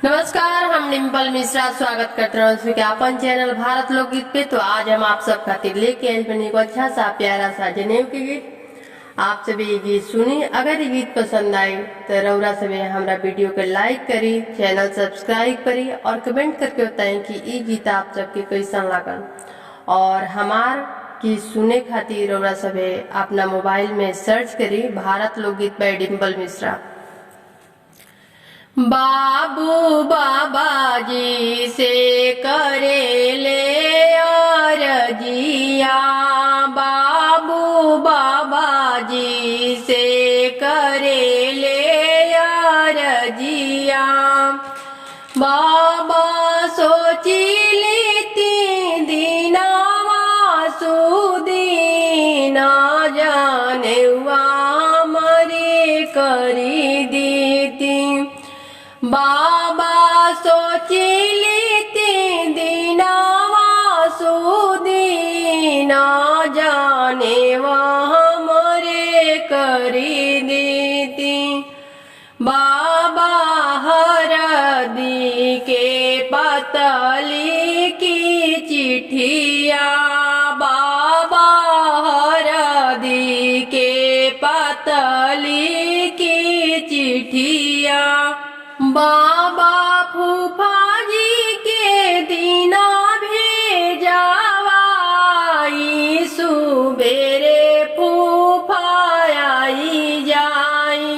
नमस्कार, हम डिम्पल मिश्रा स्वागत करते हैं विज्ञापन चैनल भारत लोकगीत पे। तो आज हम आप सब खातिर लेके आए बनी को अच्छा सा प्यारा सा जनेऊ के गीत। आप सभी ये गीत सुनी। अगर ये गीत पसंद आए तो रौरा सभी हमारा वीडियो को लाइक करी, चैनल सब्सक्राइब करी और कमेंट करके बताएं कि ये गीत आप सबके कैसा लागल। और हमार गीत सुने खातिर रौरा सभी अपना मोबाइल में सर्च करी भारत लोकगीत बाय डिम्पल मिश्रा। बाबू बाबाजी से करेले अरजिया, बाबू बाबाजी से करेले अरजिया। बाबा सोची लेती दीनावा सुदीना, जाने मरे करी देती। बाबा सोची लेते दीनावा सुदीना, जाने हमरे करी देती। बाबा हरदी के पतली की चिट्ठिया, बाबा हरदी के पतली की चिट्ठिया। बाबा फूफा जी के दीना भेजवाई, सुबेरे फूफा आई जाई।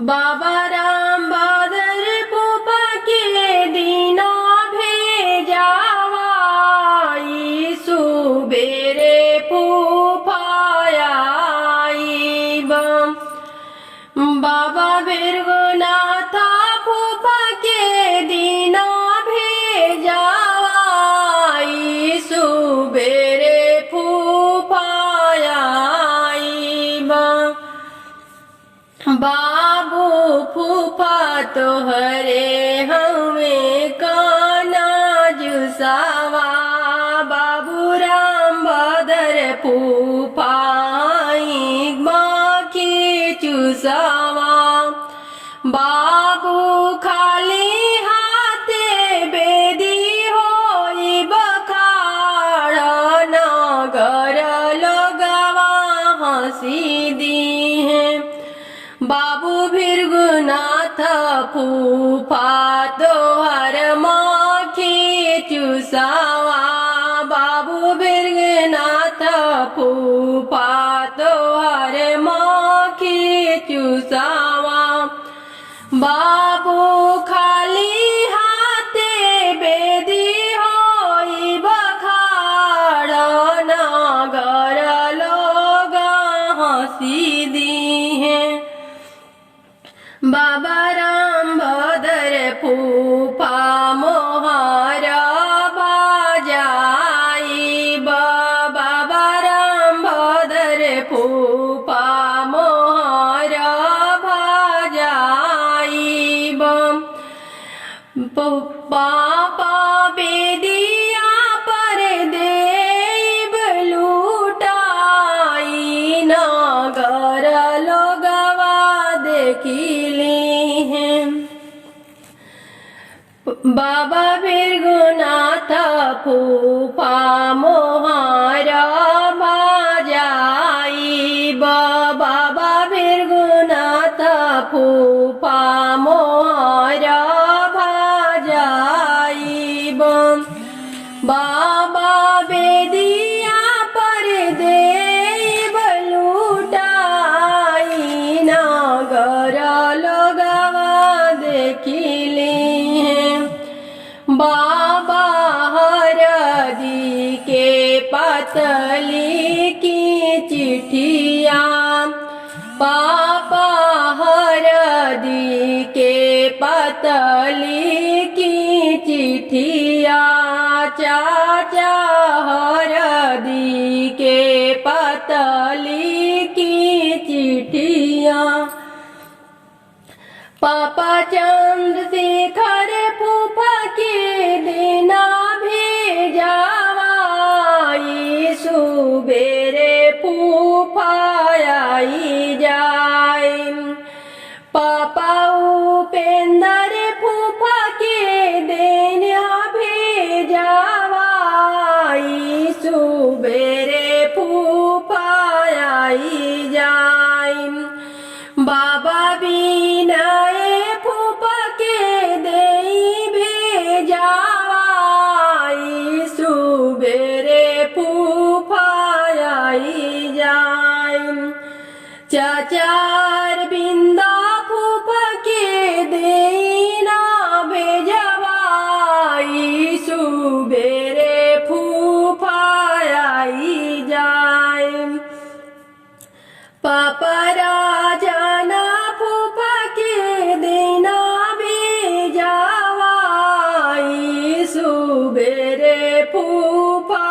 बाबा राम बदर फूफा के दीना भेजवाई, सुबेरे फूफा आई। बाबा बिरगुनाथ फूफा के दीना भेजवाई, सुबेरे फूफा आई। बाबू फूफा तोहरे हमें काना जुसावा, बाबू राम बदर फूफा चुसावा। बाबू खाली हाथे बेदी होई बखाड़, नगर लोगवा हंसी दी है। बाबू भृगुनाथ फूफा तोहर माखी चुसावा, बाबू भृगुनाथ फूफा तोहर चुसावा। बाबू खाली हाथे बेदी होई बखाड़, नगर लोग हंसी दी है। बाबा राम भदर फूफा मोहर बाजाई, बाबा राम भदर फूफा पापा बेदिया पर देव लूटाई, नगर लोगवा देखिली हैं। बाबा भृगुनाथ फूफा मोहर भाजाई, बाबा भृगुनाथ फूफा मोहर बाबा बेदिया पर देव लूटाई, नगर लोगवा देखिली हैं। बाबा हरदी के पतली की चिट्ठिया, पापा हरदी के पतली की चिट्ठिया। चाचा हरदी के पतली की चिट्ठिया। पापा चंद्रशेखर फूफा के देना भेजवाई, सुबेरे फूफा आई जाए। पापा उपेंद्र चार बिंदा फूफा के देना भेजवाई सुबेरे फूफा आई जाए पापा राजाना फूफा के देना भेजवाई सुबेरे फूफा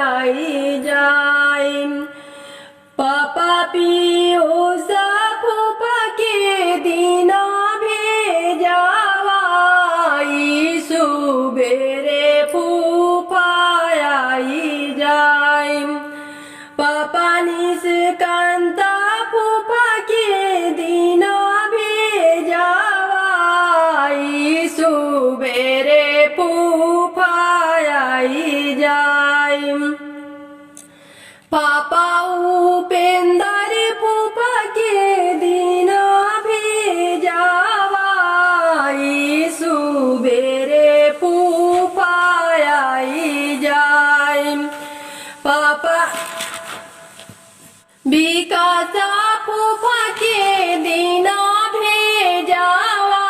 आई जाए पापा पियोसा फूफा के देना भेजवाई सुबेरे फूफा आई जाए पापा निष्कांता फूफा के देना भेजवाई सुबेरे फूफा आई जाए पापा उपेंद्र फूफा के देना भेजवाई सुबेरे फूफा आई जाए पापा विकासा फूफा के देना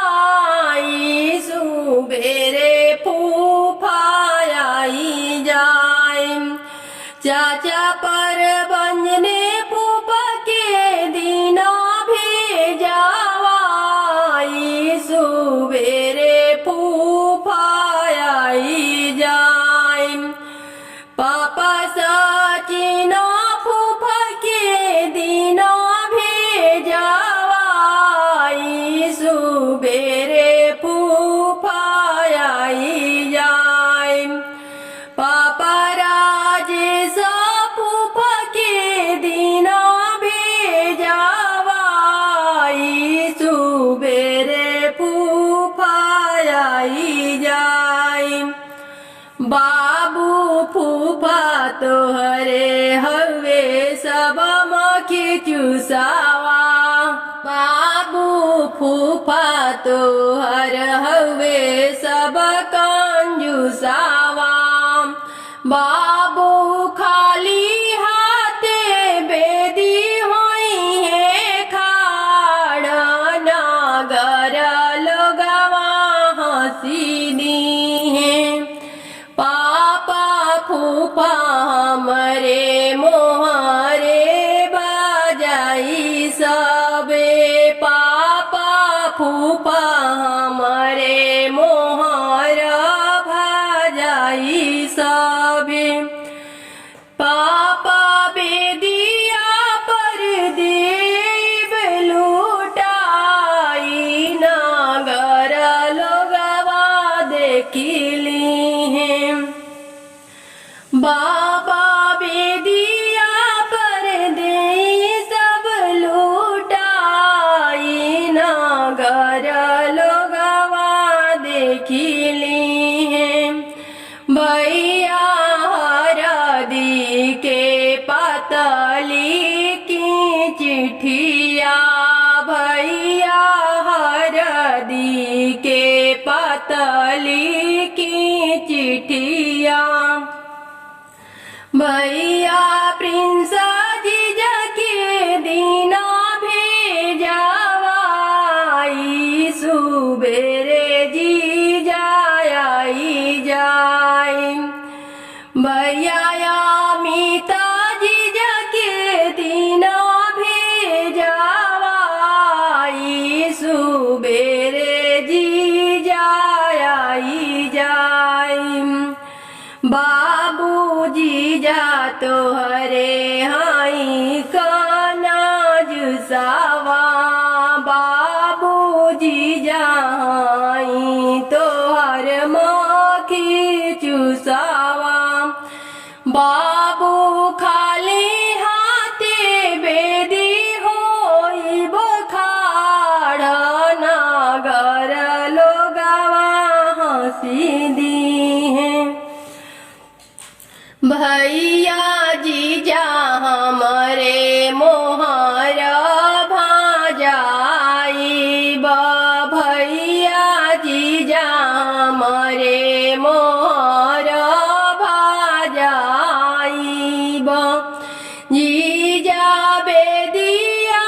भेजवाई सुबेरे फूफा आई जाए चाचा पर बंजने फूफा के देना भेजवाई सुबेरे फूफा आई जाए पापा सचिना फूफा के देना भेजवाई सुबेरे फूफा आई जाए पापा राजेश फूफा के देना भेजवाई सुबेरे फूफा आई जाए बाबू फूफा तोहरे हवे सब मखी चूसावा बाबू फूफा तोहर हवे सब कंजूसावा बाबू खाली हाथे बेदी होई है खाड़ नागर लोगवा हंसी दी है पापा फूफा हमरे मोहरे बजाई सबे पापा फूफा हमरे मोहर भजाई सबे पापा बेदिया पर देव लूटाई नागर लोगवा देखिली है बाबा बेदिया पर दे सब लूटाई नागर लोगवा देखिली है भैया हरदी के पतली की चिट्ठिया भैया हरदी के पतली की चिट्ठिया भैया प्रिंस जीजा के देना भेजवाई सुबेरे जीजा आई जाए भैया अमिता जीजा के देना भेजवाई सुबेरे जीजा आई जाए बाबू जीजा तोहरे हाई काना जुसावा बाबू जीजा हाई तोहर मखी चूसावा बाबू खाली हाथे बेदी होई बखाड़ नागर लोगवा हंसी दी है भैया जीजा हमरे मोहर भाजाई भैया जीजा हमरे मोहर भाजाई जीजा बेदिया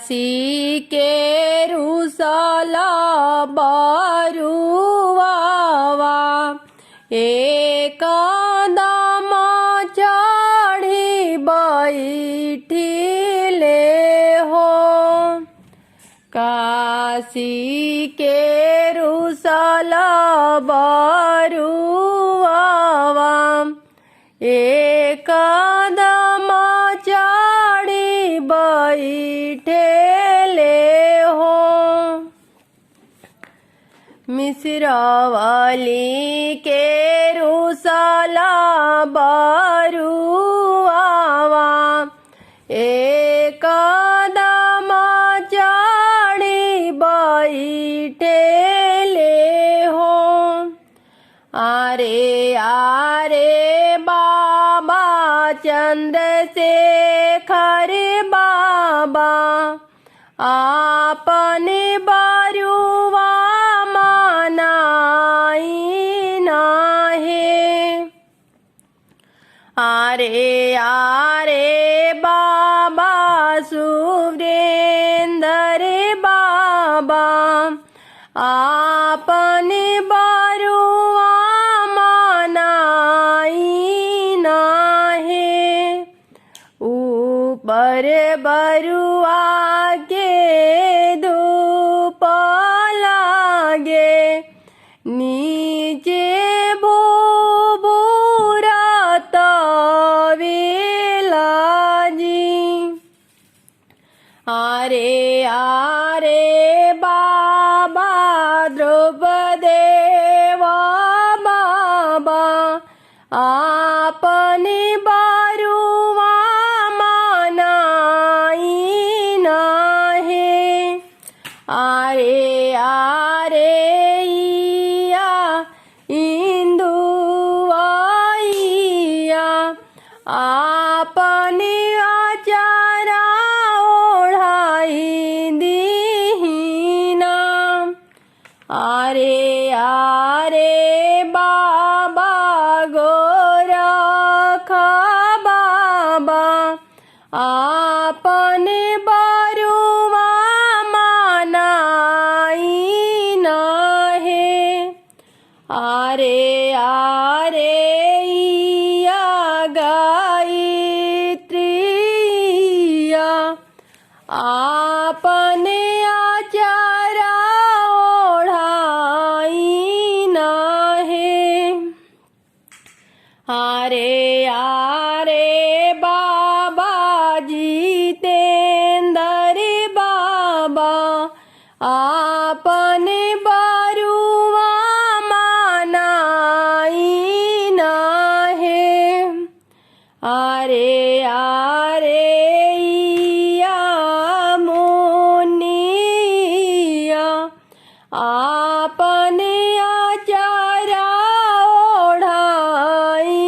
काशी के रुसला बरुआवा एक दम चढ़ी बैठिले हो। काशी के रुसला बरुआवा एक दम चढ़ी बैठेले हो। मिश्रवली के रुसला बरुआवा एक दम चढ़ी बैठेले हो। आरे आरे बाबा चंद्रशेखर बाबा आपने बरुआ मनाई नाहे। आरे आरे बाबा सुरेंद्र बाबा आपने बरुआ मनाई नाहे। ऊपर बरुआ के धूप लागे नीचे भूभूरत विलाजी। आरे आरे बाबा द्रौपदेव बाबा आपने बरुआ मनाई नाहे। आरे आरे इया इंदुआइया आपने आचारा ओढ़ाई दीना। आरे आरे बाबा गोरख बाबा आपने बरुआ मनाई नाहे। आरे आरे इया गायत्रिया आपने आचारा ओढ़ाई नाहे। आरे आरे बाबा जितेंद्र बाबा आपने बरुआ मनाई नाहे। आरे आरे इया मुनिया आपने आचारा ओढ़ाई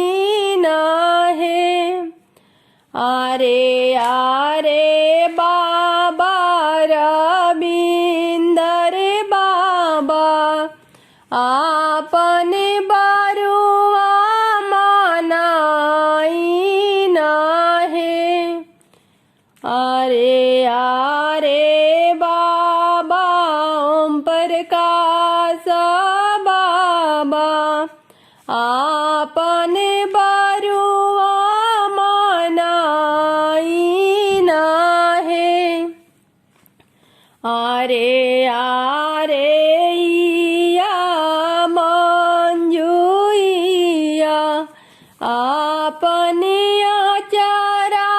नाहे। आरे आरे बाबा रविंदर बाबा आपने बरुआ मनाई नाहे। आरे आरे बाबा ओम प्रकाश बाबा आपने बरुआ मनाई नाहे। आरे आरे इया मंजुइया आपने आचारा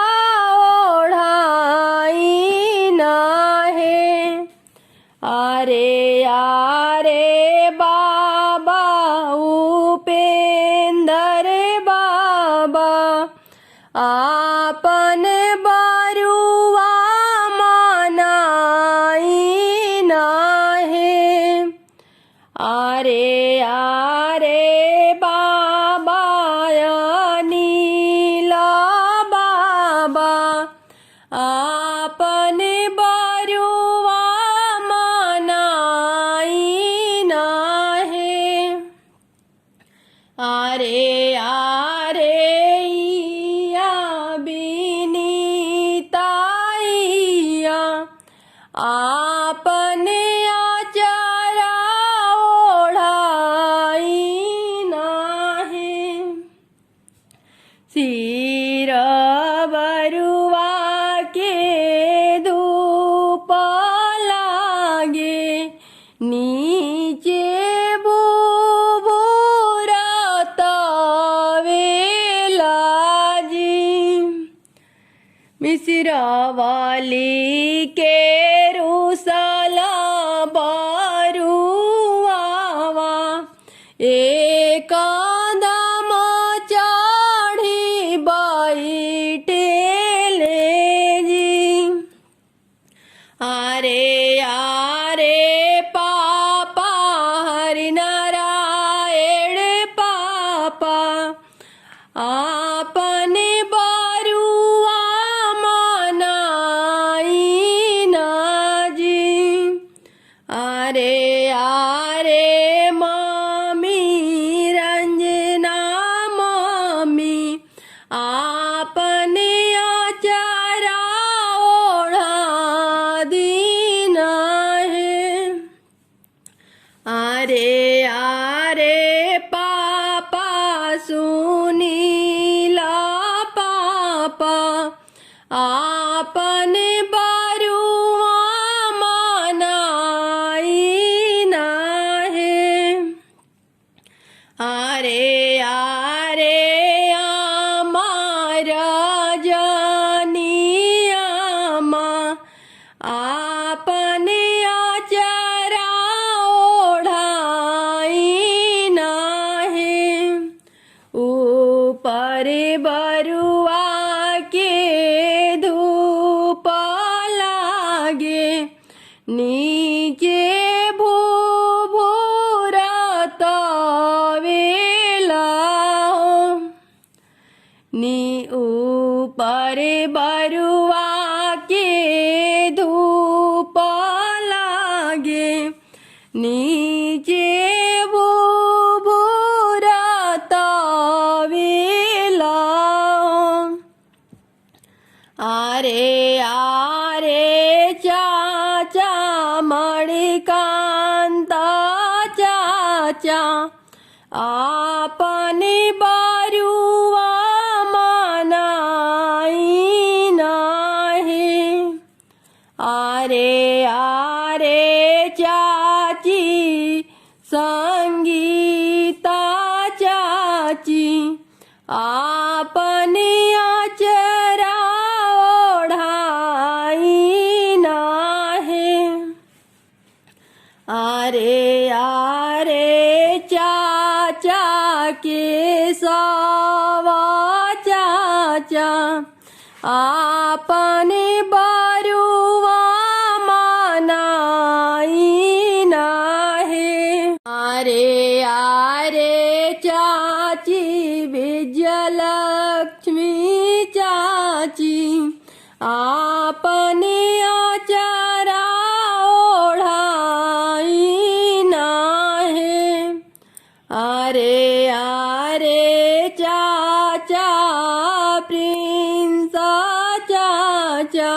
ओढ़ाई नाहे। आरे आरे बाबा उपेंद्र बाबा आपने बरुआ मनाई नाहे। आरे आरे बाबा अनिल बाबा आपने बरुआ मनाई आपने आचारा ओढ़ाई नाही सिर बरुआ के धूप लागे नीचे बुबुरत वेलाजी मिश्रवाली के रुसला बरुआवा एक दम चढ़ी बैठेले जी आरे आरे पापा हरि नारायण पापा आपने बरुआ मनाई ना जी आरे आरे मामी रंजना मामी आपने आचारा ओढ़ा दीना है आरे आरे पापा सुनीला पापा आपने बरुआ मनाई ना है आरे आरे आमारा जानियामा आपने आचारा ओढ़ाई ना है ऊपर बरुआ के धूप लागे नीचे भूभूरत वेला नी ऊपर बरुआ के धूप लागे नीचे भूभूरत वेला आरे आरे चाचा मणिकांता चाचा आपने बरुआ मनाई ना है आरे आरे चाची संगीता चाची आपने आचरा ओढ़ाई ना है आरे आरे चाचा के सवा चाचा आपने बरुआ मनाई ना है आरे आरे चाची विजयलक्ष्मी चाची आपने आचारा ओढ़ाई ना है आरे आरे चाचा प्रिंस चाचा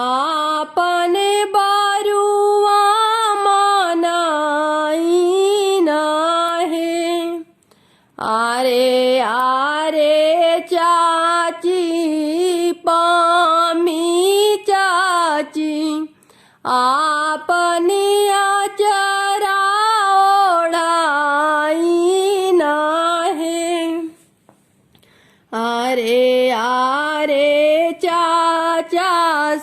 आपने बरुआ मनाई ना है आरे आरे चाची पामी चाची आपने आचरा ओढ़ाई ना है आरे आरे चाचा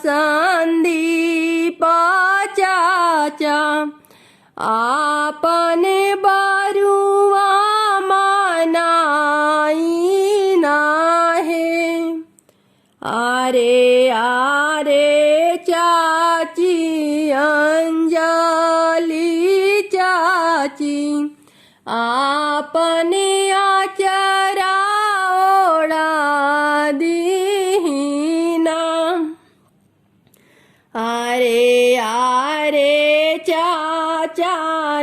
संदीप चाचा आपने बरुआ मनाई ना है आरे आरे चाची अंजलि चाची आपने आचरा ओढ़ा दीना आरे आरे चाचा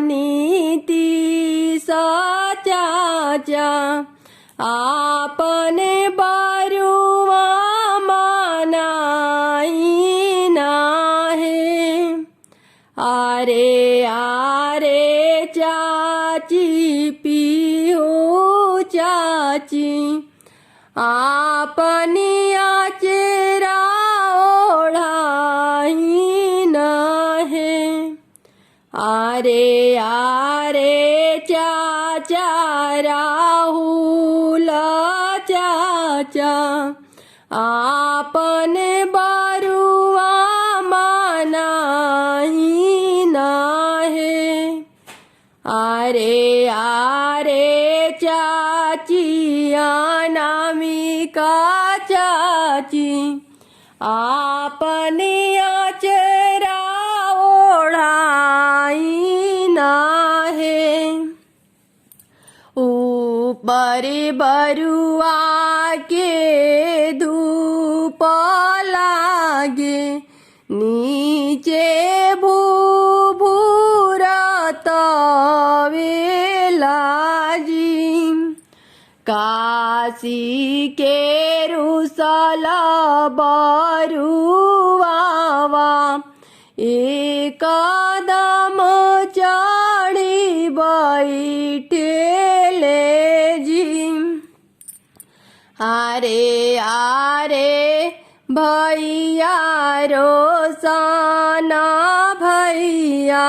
नीति चाचा आपने बरुआ मनाई ना है आरे आरे चाची पिहो चाची आपनी आचरा ओढ़ाही न है। आरे आरे चाचा राहुल चाचा आपन बरुआ मनाही न है। आरे आरे चाची अनामिका चाची आपनी आचरा ओढ़ाई न है। ऊपर बरुआ के धूप लागे नीचे भूभूरत वेलाजी। काशी के रुसल बरुआवा एकदम चढ़ी बैठेले जी। आरे आरे भैया रोशन भैया